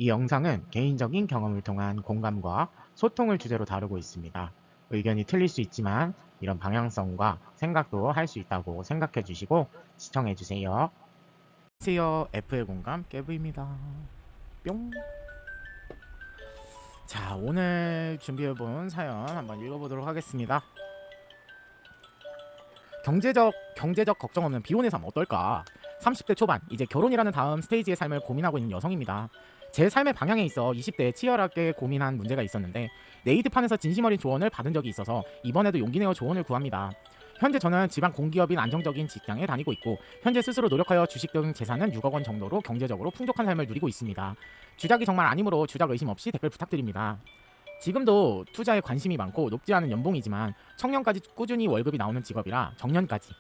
이 영상은 개인적인 경험을 통한 공감과 소통을 주제로 다루고 있습니다. 의견이 틀릴 수 있지만 이런 방향성과 생각도 할 수 있다고 생각해 주시고 시청해 주세요. 안녕하세요. F의 공감 깨부입니다. 뿅. 자, 오늘 준비해본 사연 한번 읽어보도록 하겠습니다. 경제적 걱정 없는 비혼의 삶 어떨까? 30대 초반, 이제 결혼이라는 다음 스테이지의 삶을 고민하고 있는 여성입니다. 제 삶의 방향에 있어 20대에 치열하게 고민한 문제가 있었는데 네이트판에서 진심 어린 조언을 받은 적이 있어서 이번에도 용기 내어 조언을 구합니다. 현재 저는 지방 공기업인 안정적인 직장에 다니고 있고 현재 스스로 노력하여 주식 등 재산은 6억 원 정도로 경제적으로 풍족한 삶을 누리고 있습니다. 주작이 정말 아니므로 주작 의심 없이 댓글 부탁드립니다. 지금도 투자에 관심이 많고 높지 않은 연봉이지만 청년까지 꾸준히 월급이 나오는 직업이라 청년까지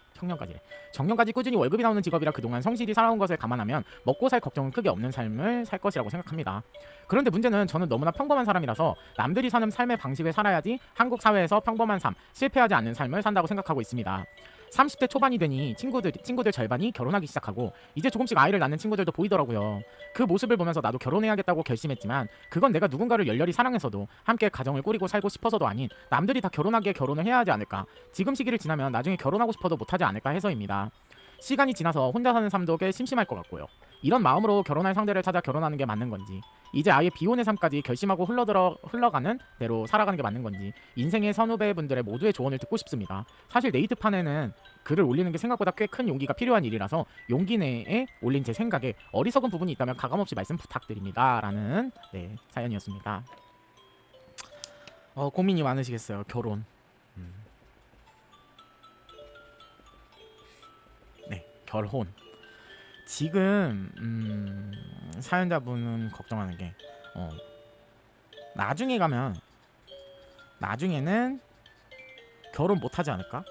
꾸준히 월급이 나오는 직업이라 그동안 성실히 살아온 것을 감안하면 먹고 살 걱정은 크게 없는 삶을 살 것이라고 생각합니다. 그런데 문제는 저는 너무나 평범한 사람이라서 남들이 사는 삶의 방식을 살아야지 한국 사회에서 평범한 삶, 실패하지 않는 삶을 산다고 생각하고 있습니다. 30대 초반이 되니 친구들 절반이 결혼하기 시작하고 이제 조금씩 아이를 낳는 친구들도 보이더라고요. 그 모습을 보면서 나도 결혼해야겠다고 결심했지만 그건 내가 누군가를 열렬히 사랑해서도 함께 가정을 꾸리고 살고 싶어서도 아닌 남들이 다 결혼하기에 결혼을 해야 하지 않을까, 지금 시기를 지나면 나중에 결혼하고 싶어도 못하지 않을까 해서입니다. 시간이 지나서 혼자 사는 삶도 꽤 심심할 것 같고요. 이런 마음으로 결혼할 상대를 찾아 결혼하는 게 맞는 건지, 이제 아예 비혼의 삶까지 결심하고 흘러가는 대로 살아가는 게 맞는 건지 인생의 선후배분들의 모두의 조언을 듣고 싶습니다. 사실 네이트판에는 글을 올리는 게 생각보다 꽤 큰 용기가 필요한 일이라서 용기 내에 올린 제 생각에 어리석은 부분이 있다면 가감없이 말씀 부탁드립니다. 라는 사연이었습니다. 고민이 많으시겠어요. 결혼. 결혼. 지금 사연자분은 걱정하는 게 나중에는 결혼 못하지 않을까?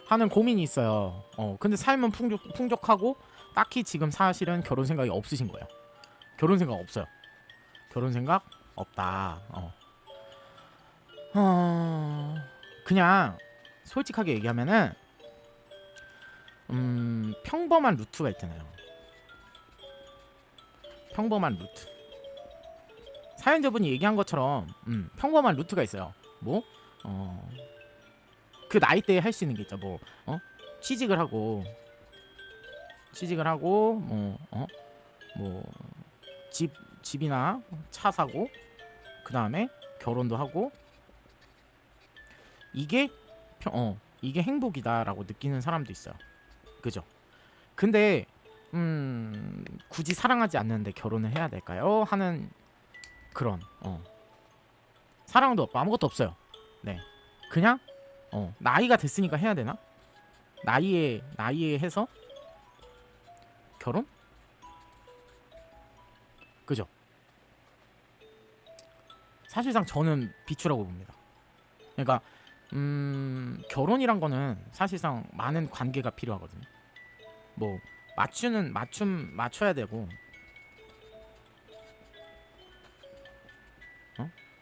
하는 고민이 있어요. 근데 삶은 풍족하고 딱히 지금 사실은 결혼 생각이 없으신 거예요. 결혼 생각 없어요. 결혼 생각 없다. 그냥 솔직하게 얘기하면은 평범한 루트가 있잖아요. 평범한 루트. 사연자분이 얘기한 것처럼 평범한 루트가 있어요. 그 나이대에 할 수 있는 게 있죠. 취직을 하고 집이나 차 사고 그 다음에 결혼도 하고 이게 행복이다라고 느끼는 사람도 있어요. 그죠? 근데 굳이 사랑하지 않는데 결혼을 해야 될까요? 하는 그런 사랑도 없고 아무것도 없어요. 네, 그냥 나이가 됐으니까 해야 되나? 나이에 해서 결혼? 그죠? 사실상 저는 비추라고 봅니다. 그러니까 결혼이란 거는 사실상 많은 관계가 필요하거든요. 맞춰야 되고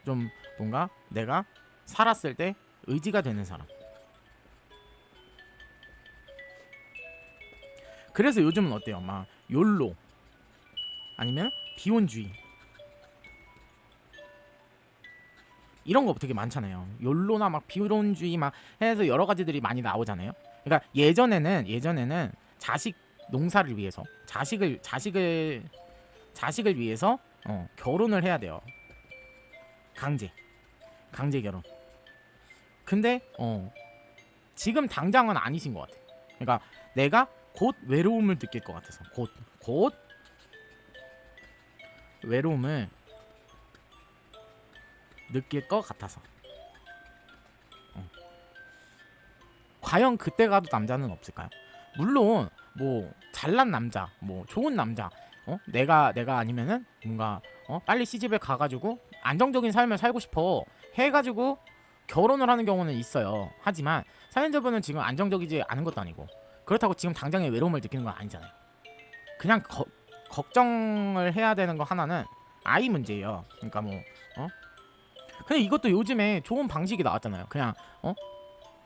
좀 뭔가 내가 살았을 때 의지가 되는 사람. 그래서 요즘은 어때요? 막 욜로 아니면 비혼주의 이런 거 되게 많잖아요. 욜로나 막 비혼주의 막 해서 여러 가지들이 많이 나오잖아요. 그러니까 예전에는 자식 농사를 위해서 자식을 위해서 결혼을 해야 돼요. 강제 결혼. 근데 지금 당장은 아니신 것 같아. 그러니까 내가 곧 외로움을 느낄 것 같아서 곧 외로움을 느낄 것 같아서 과연 그때 가도 남자는 없을까요? 물론 잘난 남자, 좋은 남자, 내가 아니면은 뭔가 빨리 시집을 가가지고 안정적인 삶을 살고 싶어 해가지고 결혼을 하는 경우는 있어요. 하지만 사연자분은 지금 안정적이지 않은 것도 아니고 그렇다고 지금 당장에 외로움을 느끼는 건 아니잖아요. 그냥 걱정을 해야 되는 거 하나는 아이 문제예요. 그러니까 근데 이것도 요즘에 좋은 방식이 나왔잖아요. 그냥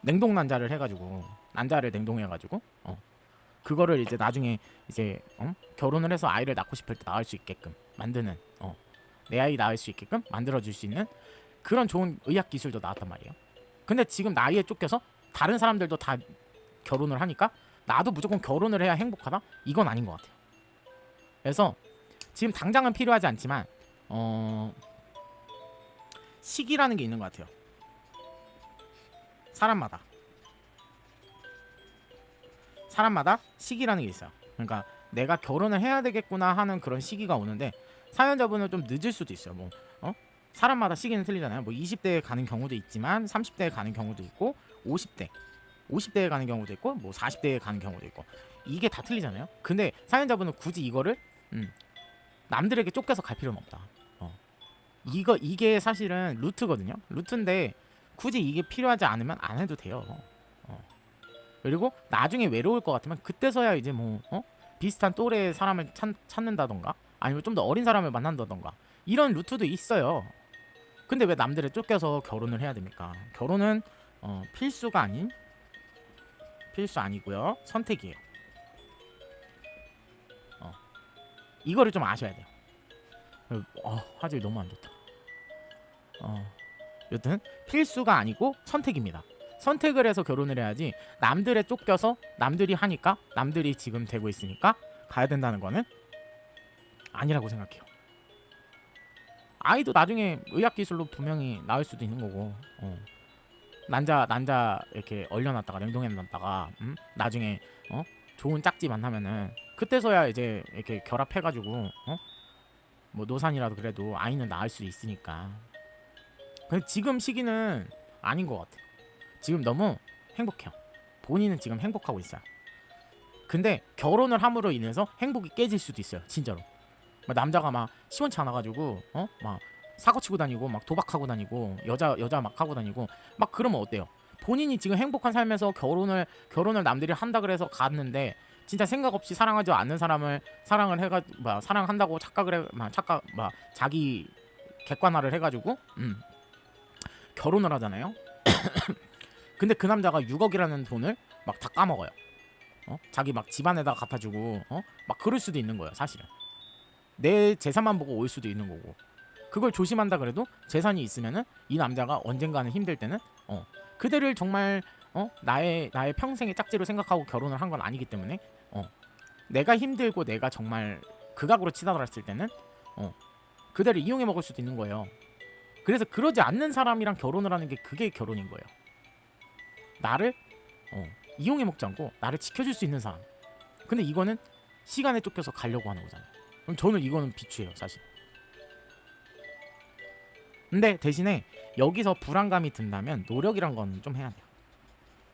냉동 난자를 해가지고 난자를 냉동해가지고 그거를 이제 나중에 이제 결혼을 해서 아이를 낳고 싶을 때 낳을 수 있게끔 만드는 내 아이 낳을 수 있게끔 만들어줄 수 있는 그런 좋은 의학 기술도 나왔단 말이에요. 근데 지금 나이에 쫓겨서 다른 사람들도 다 결혼을 하니까 나도 무조건 결혼을 해야 행복하다? 이건 아닌 것 같아요. 그래서 지금 당장은 필요하지 않지만 시기라는 게 있는 것 같아요. 사람마다 시기라는 게 있어요. 그러니까 내가 결혼을 해야 되겠구나 하는 그런 시기가 오는데 사연자분은 좀 늦을 수도 있어요. 뭐 사람마다 시기는 틀리잖아요. 뭐 20대에 가는 경우도 있지만 30대에 가는 경우도 있고 50대에 가는 경우도 있고 뭐 40대에 가는 경우도 있고 이게 다 틀리잖아요. 근데 사연자분은 굳이 이거를 남들에게 쫓겨서 갈 필요는 없다. 이게 사실은 루트거든요. 루트인데 굳이 이게 필요하지 않으면 안 해도 돼요. 그리고 나중에 외로울 것 같으면 그때서야 이제 뭐 비슷한 또래의 사람을 찾는다던가 아니면 좀 더 어린 사람을 만난다던가 이런 루트도 있어요. 근데 왜 남들에 쫓겨서 결혼을 해야 됩니까? 결혼은 필수가 아닌 필수 아니고요. 선택이에요. 이거를 좀 아셔야 돼요. 화질이 너무 안 좋다. 여튼 필수가 아니고 선택입니다. 선택을 해서 결혼을 해야지 남들에 쫓겨서 남들이 하니까 남들이 지금 되고 있으니까 가야 된다는 거는 아니라고 생각해요. 아이도 나중에 의학기술로 분명히 나을 수도 있는 거고 난자 이렇게 얼려놨다가 냉동해놨다가 나중에 좋은 짝지 만나면은 그때서야 이제 이렇게 결합해가지고 뭐 노산이라도 그래도 아이는 낳을 수 있으니까. 근데 지금 시기는 아닌 것 같아. 지금 너무 행복해요. 본인은 지금 행복하고 있어요. 근데 결혼을 함으로 인해서 행복이 깨질 수도 있어요. 진짜로. 막 남자가 막 시원치 않아가지고 막 사고치고 다니고 막 도박하고 다니고 여자 막 하고 다니고 막 그러면 어때요? 본인이 지금 행복한 삶에서 결혼을 남들이 한다 그래서 갔는데 진짜 생각 없이 사랑하지 않는 사람을 사랑을 해가 사랑한다고 착각을 자기 객관화를 해가지고 결혼을 하잖아요. 근데 그 남자가 6억이라는 돈을 막 다 까먹어요. 자기 막 집안에다 갚아주고 막 그럴 수도 있는 거예요. 사실은 내 재산만 보고 올 수도 있는 거고 그걸 조심한다 그래도 재산이 있으면은 이 남자가 언젠가는 힘들 때는 그대를 정말 나의 평생의 짝지로 생각하고 결혼을 한 건 아니기 때문에 내가 힘들고 내가 정말 극악으로 치달았을 때는 그대를 이용해 먹을 수도 있는 거예요. 그래서 그러지 않는 사람이랑 결혼을 하는 게 그게 결혼인 거예요. 나를 이용해 먹지 않고 나를 지켜줄 수 있는 사람. 근데 이거는 시간에 쫓겨서 가려고 하는 거잖아요. 그럼 저는 이거는 비추예요, 사실. 근데 대신에 여기서 불안감이 든다면 노력이란 건 좀 해야 돼요.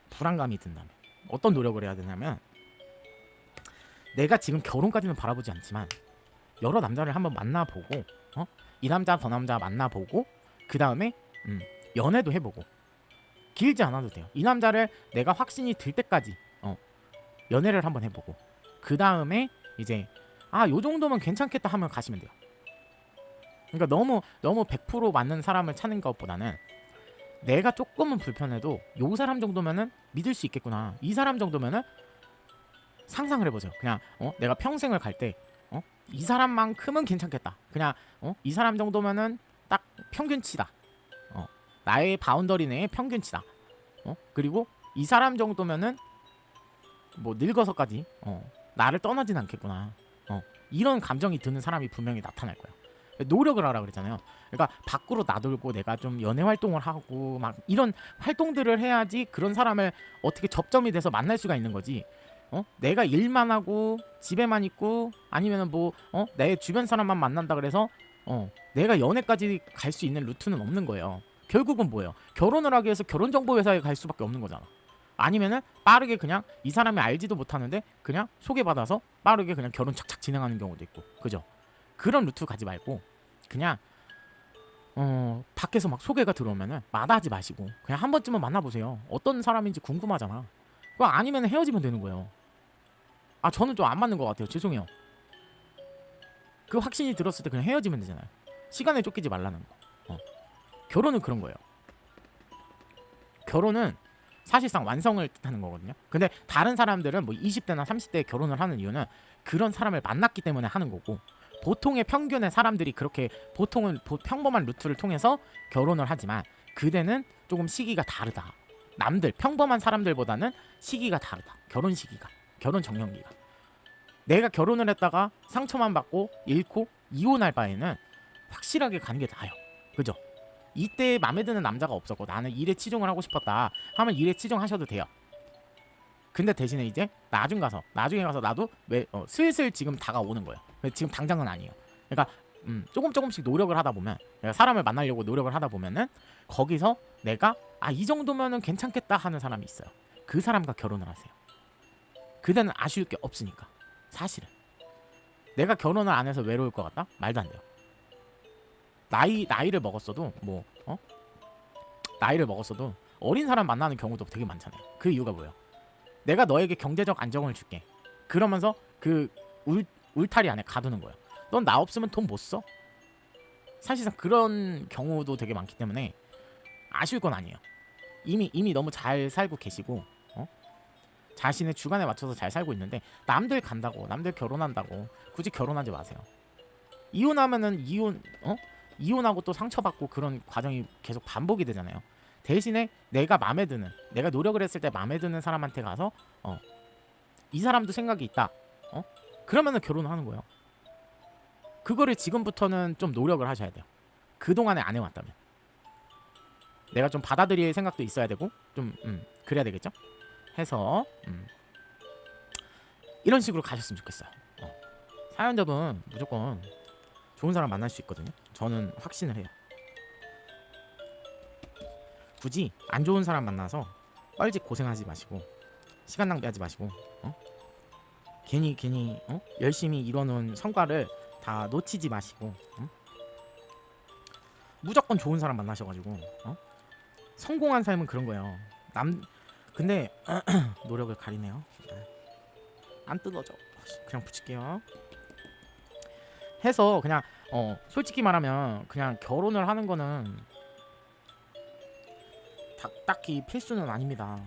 불안감이 든다면 어떤 노력을 해야 되냐면 내가 지금 결혼까지는 바라보지 않지만 여러 남자를 한번 만나보고 이 남자 저 남자 만나보고 그 다음에 연애도 해보고 길지 않아도 돼요. 이 남자를 내가 확신이 들 때까지 연애를 한번 해보고 그 다음에 이제 요 정도면 괜찮겠다 하면 가시면 돼요. 그러니까 너무 100% 맞는 사람을 찾는 것보다는 내가 조금은 불편해도 요 사람 정도면은 믿을 수 있겠구나. 이 사람 정도면은 상상을 해보세요. 그냥 내가 평생을 갈 때 이 사람만큼은 괜찮겠다. 그냥 이 사람 정도면은 딱 평균치다. 나의 바운더리 내의 평균치다. 그리고 이 사람 정도면은 뭐 늙어서까지 나를 떠나진 않겠구나. 이런 감정이 드는 사람이 분명히 나타날 거야. 노력을 하라 그랬잖아요. 그러니까 밖으로 나돌고 내가 좀 연애 활동을 하고 막 이런 활동들을 해야지 그런 사람을 어떻게 접점이 돼서 만날 수가 있는 거지. 내가 일만 하고 집에만 있고 아니면은 뭐 내 주변 사람만 만난다 그래서 내가 연애까지 갈 수 있는 루트는 없는 거예요. 결국은 뭐예요? 결혼을 하기 위해서 결혼정보회사에 갈 수밖에 없는 거잖아. 아니면은 빠르게 그냥 이 사람이 알지도 못하는데 그냥 소개받아서 빠르게 그냥 결혼 착착 진행하는 경우도 있고, 그죠? 그런 루트 가지 말고 그냥 밖에서 막 소개가 들어오면은 마다하지 마시고 그냥 한 번쯤은 만나보세요. 어떤 사람인지 궁금하잖아. 그거 아니면 헤어지면 되는 거예요. 저는 좀 안 맞는 것 같아요. 죄송해요. 그 확신이 들었을 때 그냥 헤어지면 되잖아요. 시간에 쫓기지 말라는 거. 결혼은 그런 거예요. 결혼은 사실상 완성을 뜻하는 거거든요. 근데 다른 사람들은 뭐 20대나 30대에 결혼을 하는 이유는 그런 사람을 만났기 때문에 하는 거고, 보통의 평균의 사람들이 그렇게 보통은 평범한 루트를 통해서 결혼을 하지만 그대는 조금 시기가 다르다. 남들 평범한 사람들보다는 시기가 다르다. 결혼 시기가, 결혼 정년기가. 내가 결혼을 했다가 상처만 받고 잃고 이혼할 바에는 확실하게 가는 게 나아요. 그죠? 이때 마음에 드는 남자가 없었고 나는 일에 치중을 하고 싶었다 하면 일에 치중하셔도 돼요. 근데 대신에 이제 나중에 가서 나도 슬슬 지금 다가오는 거예요. 지금 당장은 아니에요. 그러니까 조금씩 노력을 하다 보면, 내가 사람을 만나려고 노력을 하다 보면은 거기서 내가 이 정도면은 괜찮겠다 하는 사람이 있어요. 그 사람과 결혼을 하세요. 그대는 아쉬울 게 없으니까. 사실은 내가 결혼을 안 해서 외로울 것 같다? 말도 안 돼요. 나이를 먹었어도 나이를 먹었어도 어린 사람 만나는 경우도 되게 많잖아요. 그 이유가 뭐예요? 내가 너에게 경제적 안정을 줄게. 그러면서 그 울타리 안에 가두는 거예요. 넌 나 없으면 돈 못 써. 사실상 그런 경우도 되게 많기 때문에 아쉬울 건 아니에요. 이미 너무 잘 살고 계시고 자신의 주관에 맞춰서 잘 살고 있는데, 남들 간다고, 남들 결혼한다고 굳이 결혼하지 마세요. 이혼하면은 이혼하고 또 상처받고 그런 과정이 계속 반복이 되잖아요. 대신에 내가 마음에 드는, 내가 노력을 했을 때 마음에 드는 사람한테 가서 이 사람도 생각이 있다. 그러면은 결혼을 하는 거예요. 그거를 지금부터는 좀 노력을 하셔야 돼요. 그동안에 안 해왔다면. 내가 좀 받아들일 생각도 있어야 되고 좀 그래야 되겠죠? 해서 이런 식으로 가셨으면 좋겠어요. 사연자분 무조건 좋은 사람 만날 수 있거든요. 저는 확신을 해요. 굳이 안 좋은 사람 만나서 뻘짓 고생하지 마시고 시간 낭비하지 마시고 괜히 열심히 이뤄놓은 성과를 다 놓치지 마시고 무조건 좋은 사람 만나셔가지고 성공한 삶은 그런 거예요. 근데 노력을 가리네요. 안 뜯어져. 그냥 붙일게요. 해서 그냥 솔직히 말하면 그냥 결혼을 하는 거는 딱히 필수는 아닙니다.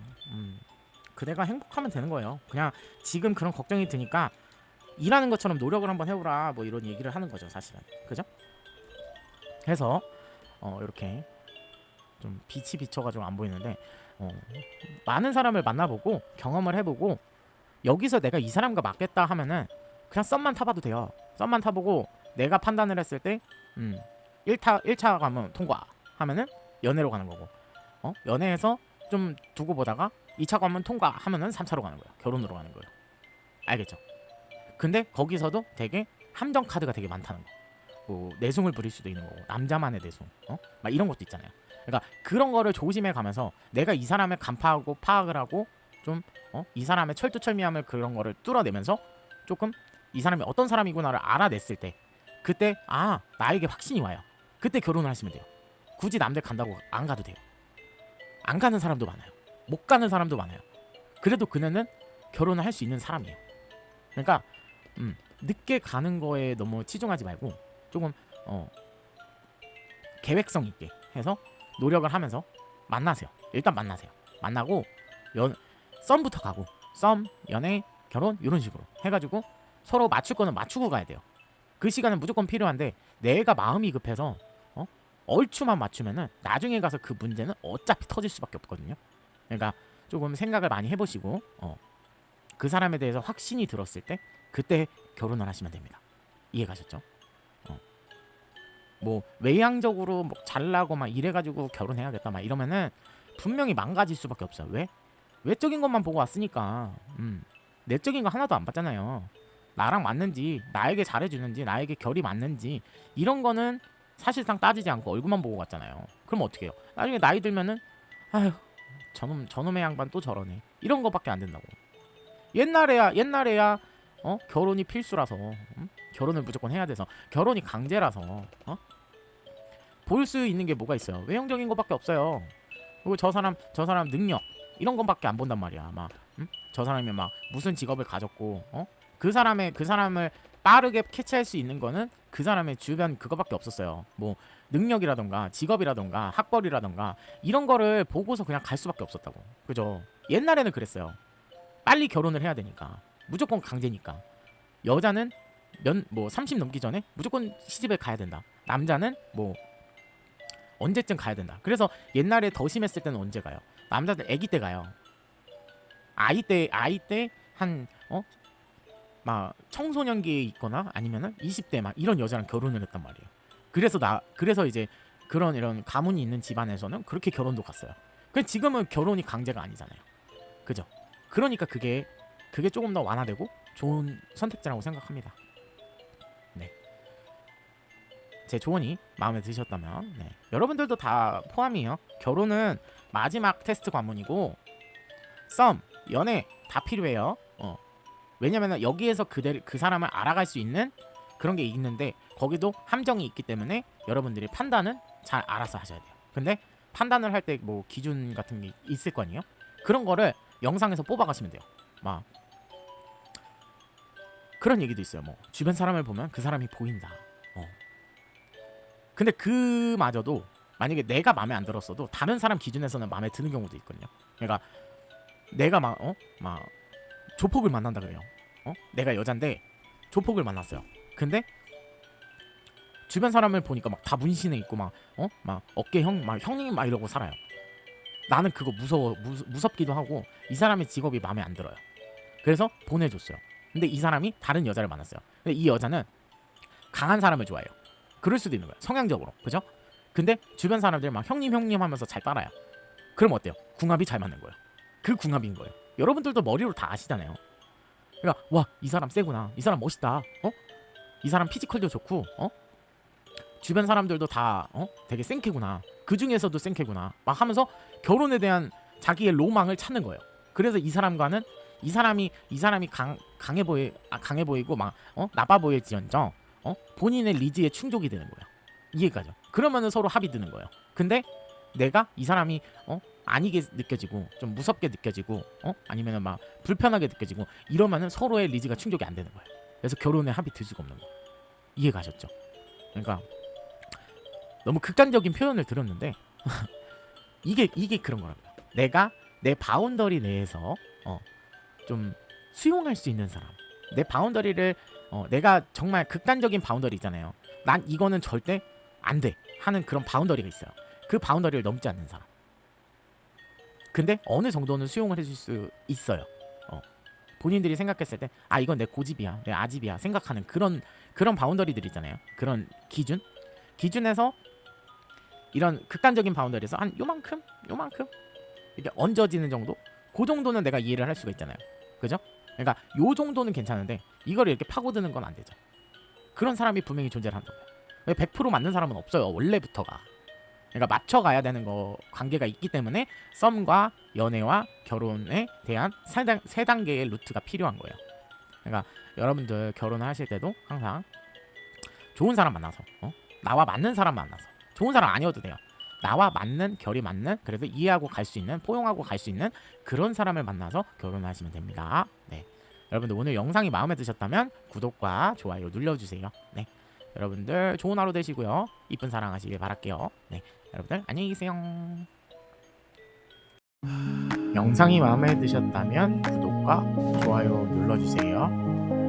그대가 행복하면 되는 거예요. 그냥 지금 그런 걱정이 드니까 일하는 것처럼 노력을 한번 해보라, 뭐 이런 얘기를 하는 거죠, 사실은. 그죠? 해서 이렇게 좀 빛이 비쳐가지고 안 보이는데 많은 사람을 만나보고 경험을 해보고 여기서 내가 이 사람과 맞겠다 하면은 그냥 썸만 타봐도 돼요. 썸만 타보고 내가 판단을 했을 때 1차 가면 통과 하면은 연애로 가는 거고, 연애에서 좀 두고 보다가 2차 가면 통과 하면은 3차로 가는 거예요. 결혼으로 가는 거예요. 알겠죠? 근데 거기서도 되게 함정 카드가 되게 많다는 거. 뭐 내숭을 부릴 수도 있는 거고, 남자만의 내숭, 막 이런 것도 있잖아요. 그러니까 그런 거를 조심해 가면서 내가 이 사람을 간파하고 파악을 하고 좀 이 사람의 철두철미함을 그런 거를 뚫어내면서 조금 이 사람이 어떤 사람이구나를 알아냈을 때, 그때 나에게 확신이 와요. 그때 결혼을 하시면 돼요. 굳이 남들 간다고 안 가도 돼요. 안 가는 사람도 많아요. 못 가는 사람도 많아요. 그래도 그녀는 결혼을 할 수 있는 사람이에요. 그러니까 늦게 가는 거에 너무 치중하지 말고 조금 계획성 있게 해서 노력을 하면서 만나세요. 일단 만나세요. 만나고 썸부터 가고, 썸, 연애, 결혼 이런 식으로 해가지고 서로 맞출 거는 맞추고 가야 돼요. 그 시간은 무조건 필요한데 내가 마음이 급해서 얼추만 맞추면은 나중에 가서 그 문제는 어차피 터질 수밖에 없거든요. 그러니까 조금 생각을 많이 해보시고 그 사람에 대해서 확신이 들었을 때 그때 결혼을 하시면 됩니다. 이해가셨죠? 뭐 외향적으로 뭐 잘나고 막 이래가지고 결혼해야겠다 막 이러면은 분명히 망가질 수밖에 없어요. 왜? 외적인 것만 보고 왔으니까 내적인 거 하나도 안 봤잖아요. 나랑 맞는지, 나에게 잘해주는지, 나에게 결이 맞는지 이런 거는 사실상 따지지 않고 얼굴만 보고 갔잖아요. 그럼 어떻게 해요? 나중에 나이 들면은 아휴 저놈의 양반 또 저러네, 이런 거밖에 안 된다고. 옛날에야 결혼이 필수라서 결혼을 무조건 해야 돼서, 결혼이 강제라서 볼 수 있는 게 뭐가 있어요? 외형적인 것밖에 없어요. 그리고 저 사람 능력 이런 것밖에 안 본단 말이야. 막 저 사람이 막 무슨 직업을 가졌고 그 사람을 빠르게 캐치할 수 있는 거는 그 사람의 주변 그거밖에 없었어요. 뭐 능력이라던가 직업이라던가 학벌이라던가 이런 거를 보고서 그냥 갈 수밖에 없었다고. 그죠? 옛날에는 그랬어요. 빨리 결혼을 해야 되니까. 무조건 강제니까. 여자는 뭐 30 넘기 전에 무조건 시집에 가야 된다. 남자는 뭐 언제쯤 가야 된다. 그래서 옛날에 더 심했을 때는 언제 가요? 남자들 아기 때 가요. 아이 때 한 막 청소년기에 있거나 아니면은 20대 막 이런 여자랑 결혼을 했단 말이에요. 그래서 이제 그런 이런 가문이 있는 집안에서는 그렇게 결혼도 갔어요. 근데 지금은 결혼이 강제가 아니잖아요. 그죠? 그러니까 그게 조금 더 완화되고 좋은 선택지라고 생각합니다. 네. 제 조언이 마음에 드셨다면 여러분들도 다 포함이에요. 결혼은 마지막 테스트 관문이고 썸, 연애 다 필요해요. 왜냐면 여기에서 그 사람을 알아갈 수 있는 그런 게 있는데 거기도 함정이 있기 때문에 여러분들이 판단은 잘 알아서 하셔야 돼요. 근데 판단을 할 때 뭐 기준 같은 게 있을 거 아니에요? 그런 거를 영상에서 뽑아가시면 돼요. 막 그런 얘기도 있어요. 뭐 주변 사람을 보면 그 사람이 보인다. 근데 그마저도 만약에 내가 마음에 안 들었어도 다른 사람 기준에서는 마음에 드는 경우도 있거든요. 그러니까 내가 막 조폭을 만난다 그래요. 내가 여잔데 조폭을 만났어요. 근데 주변 사람을 보니까 막 다 문신해 있고 막 어깨형 막 형님 막 이러고 살아요. 나는 그거 무섭기도 하고 이 사람의 직업이 마음에 안 들어요. 그래서 보내줬어요. 근데 이 사람이 다른 여자를 만났어요. 근데 이 여자는 강한 사람을 좋아해요. 그럴 수도 있는 거예요. 성향적으로. 그죠? 근데 주변 사람들 막 형님 하면서 잘 따라요. 그럼 어때요? 궁합이 잘 맞는 거예요. 그 궁합인 거예요. 여러분들도 머리로 다 아시잖아요. 그러니까 와, 이 사람 세구나. 이 사람 멋있다. 이 사람 피지컬도 좋고 주변 사람들도 다 되게 센캐구나. 그 중에서도 센캐구나. 막 하면서 결혼에 대한 자기의 로망을 찾는 거예요. 그래서 이 사람이 강해 보이고 막 나빠 보일지언정 본인의 리즈에 충족이 되는 거예요. 이해가죠? 그러면은 서로 합이 드는 거예요. 근데 내가 이 사람이 아니게 느껴지고 좀 무섭게 느껴지고 아니면은 막 불편하게 느껴지고 이러면은 서로의 리즈가 충족이 안 되는 거예요. 그래서 결혼에 합이 들 수가 없는 거예요. 이해가셨죠? 그러니까 너무 극단적인 표현을 들었는데 이게 그런 거라고요. 내가 내 바운더리 내에서 좀 수용할 수 있는 사람, 내 바운더리를 내가 정말 극단적인 바운더리 있잖아요. 난 이거는 절대 안 돼 하는 그런 바운더리가 있어요. 그 바운더리를 넘지 않는 사람. 근데 어느 정도는 수용을 해줄 수 있어요. 본인들이 생각했을 때 이건 내 고집이야, 내 아집이야 생각하는 그런 바운더리들 있잖아요. 그런 기준에서 이런 극단적인 바운더리에서 한 요만큼 이렇게 얹어지는 정도, 그 정도는 내가 이해를 할 수가 있잖아요. 그죠? 그러니까 요 정도는 괜찮은데 이거를 이렇게 파고드는 건 안 되죠. 그런 사람이 분명히 존재를 한다고요. 100% 맞는 사람은 없어요. 원래부터가. 그러니까 맞춰가야 되는 관계가 있기 때문에 썸과 연애와 결혼에 대한 세 단계의 루트가 필요한 거예요. 그러니까 여러분들 결혼을 하실 때도 항상 좋은 사람 만나서 나와 맞는 사람 만나서, 좋은 사람 아니어도 돼요. 나와 맞는, 결이 맞는, 그래서 이해하고 갈 수 있는, 포용하고 갈 수 있는 그런 사람을 만나서 결혼하시면 됩니다. 네. 여러분들 오늘 영상이 마음에 드셨다면 구독과 좋아요 눌러주세요. 네. 여러분들 좋은 하루 되시고요. 이쁜 사랑하시길 바랄게요. 네. 여러분들 안녕히 계세요. 영상이 마음에 드셨다면 구독과 좋아요 눌러주세요.